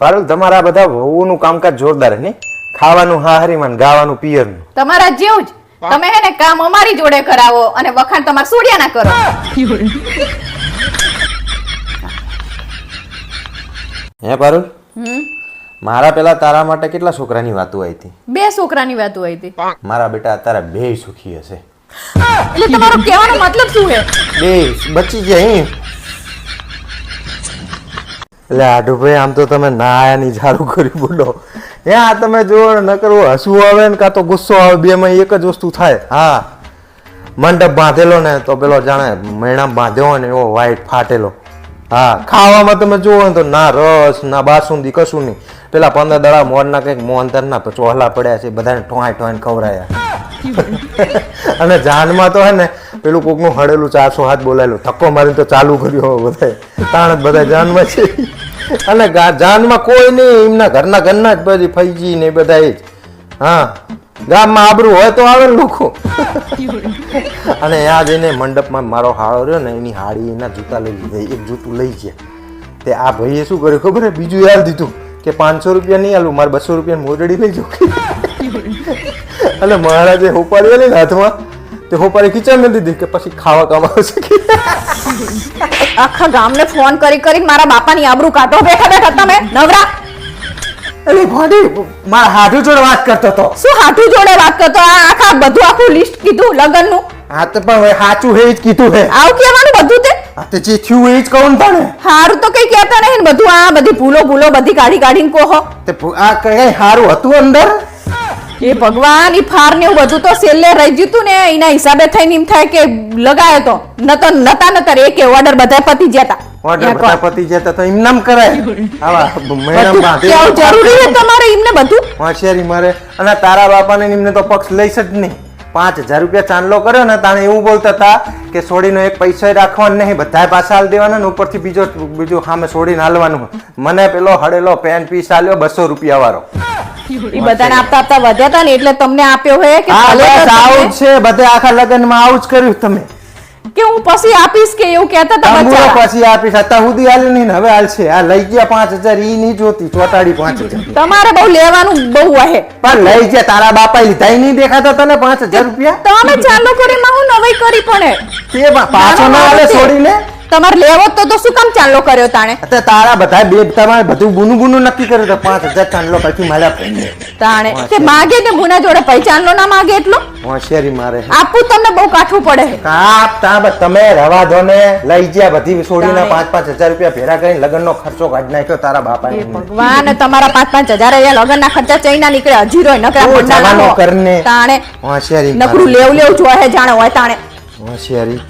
પારુલ તમારા બધા વહુનું કામકાજ જોરદાર હે ને? ખાવાનું હાહરીમાં ગાવાનું પિયરનું. તમારા જેવું જ તમે હે ને કામ અમારી જોડે કરાવો અને વખાણ તમાર સોડિયા ના કરો. હે પારુલ મારા પેલા તારા માટે કેટલા છોકરાની વાતો આવી હતી? 2 છોકરાની વાત હોય હતી. મારા બેટા અત્યારે 2 સુખી હશે. એટલે તમારો કહેવાનો મતલબ શું છે? 2 બચી જાય. એટલે આઢુભાઈ આમ તો તમે ના આયા ની ઝાડુ કરી બોલો. આ તમે જો ન કરવું હસવું આવે ને કાં તો ગુસ્સો આવે, બેમાં એક જ વસ્તુ થાય. હા મંડપ બાંધેલો ને તો પેલો જાણે મેણામ બાંધ્યો હોય ને એવો વાઈટ ફાટેલો. હા ખાવામાં તમે જુઓ ને તો ના રસ ના બાસુંદી કશું નહીં. પેલા 15 દડા મોરના કંઈક મોહનતરના ચોહલા પડ્યા છે, બધાને ઠોંય ઠોંય ખવરાયા. અને જાનમાં તો હે ને પેલું કોકનું હળેલું 400 હાથ બોલાયેલું ધક્કો મારીને તો ચાલુ કર્યો બધાય. તાણ જ બધા જાનમાં છે. અને જાનમાં કોઈ નહીં, એમના ઘરના જ બધી ફૈજી ને બધા જ. હા ગામમાં આબરું હોય તો આવે લોકો. અને ત્યાં જઈને મંડપમાં મારો હાળો રહ્યો ને એની હાડી એના જૂતા લઈ લીધા. એક જૂતું લઈ ગયા તે આ ભાઈએ શું કર્યું ખબર હે? બીજું યાદ દીધું કે 500 રૂપિયા નહીં આલું, મારે 200 રૂપિયાની મોજડી લઈ જાઉં. અને મહારાજે હોપારી લઈને હાથમાં તે હોપારી ખીચામાં દીધી કે પછી ખાવા કમાવશે. આખા ગામને ફોન કરી મારા બાપાની આબરૂ કાઢો બેઠા તમે નવરા. અરે ભાડી મારા હાથુ જોડે વાત કરતો હતો. શું હાથુ જોડે વાત કરતો? આખા બધું આખું લિસ્ટ કીધું લગનનું. હા તો પણ સાચું હે જ કીધું હે. આવું કહેવાનું બધું તે? હા તે જે થયું એ જ કહું તને. હારું તો કઈ કહેતા નહીં ને, બધું આ બધી ભૂલો બધી કાઢીને કહો. તે આ કઈ સારું હતું અંદર? એ ભગવાન ઈ ફાર ને એવું બધું તો સેલે રહી જીતું ને એના હિસાબે થઈને એમ થાય કે લગાયો તો નતા એક ઓર્ડર બધા પતી જતા. ઓર્ડર બધા પતી જતા તો એમ નામ કરાય. આવા મેડમ બાંધે કેવું જરૂરી છે તમારે એમને બધું? હોશિયારી મારે. અને તારા બાપાને એમને તો પક્ષ લઈશ જ નહીં. 5000 રૂપિયા ચાંદલો કર્યો ને તાણે એવું બોલતા હતા કે સોડીનો એક પૈસા રાખવાનો નહીં, બધા પાછા હાલ દેવાના ને ઉપરથી બીજું સામે સોડીને હાલવાનું. મને પેલો હડેલો પેન પીસ આલ્યો 200 રૂપિયા વાળો. ઈ બધાને આપતા વધ્યા હતા ને એટલે તમને આપ્યો હે કે આવું છે બધે આખા લગનમાં આવું જ કર્યું તમે કે હું પછી આપીશ કે એવું કહેતા હતા બચ્ચા? પછી આપીશ અત્યાર સુધી હાલ્યું નહીં ને હવે હાલશે. આ લઈ ગયા 5000 ઈ નહીં જોતી ચોટાડી 5000. તમારે બહુ લેવાનું બહુ હે. પણ લઈ ગયા તારા બાપા લીધા નહીં દેખાતા તને 5000 રૂપિયા? તમે ચાલુ કરીને હું નવાઈ કરી પણ કે પાછો ના હાલે છોડીને તમારે લેવો તો શું કામ ચાલો કર્યો તાણે? તારા બધા બે તમારે બધું ગુનું નક્કી કર્યું તો 5000 ચાંદલો પછી મળ્યા તાણે કે માગે ને મુના જોડે પૈસાનો ના માગે એટલો હોશિયારી મારે. આપું તમને બહુ કાઠું પડે. કાપ તમે રવા દો ને. લઈ ગયા બધી છોડીને 5-5000 રૂપિયા ભેરા કરીને લગનનો ખર્ચો કાઢી નાખ્યો તારા બાપાએ. ભગવાન તમારા 5-5000 અહીંયા લગનના ખર્ચા ચઈના નીકળે હજીરો નકરા કરને તાણે હોશિયારી નકરું લેવ જોહે જાણે હોય તાણે હોશિયારી.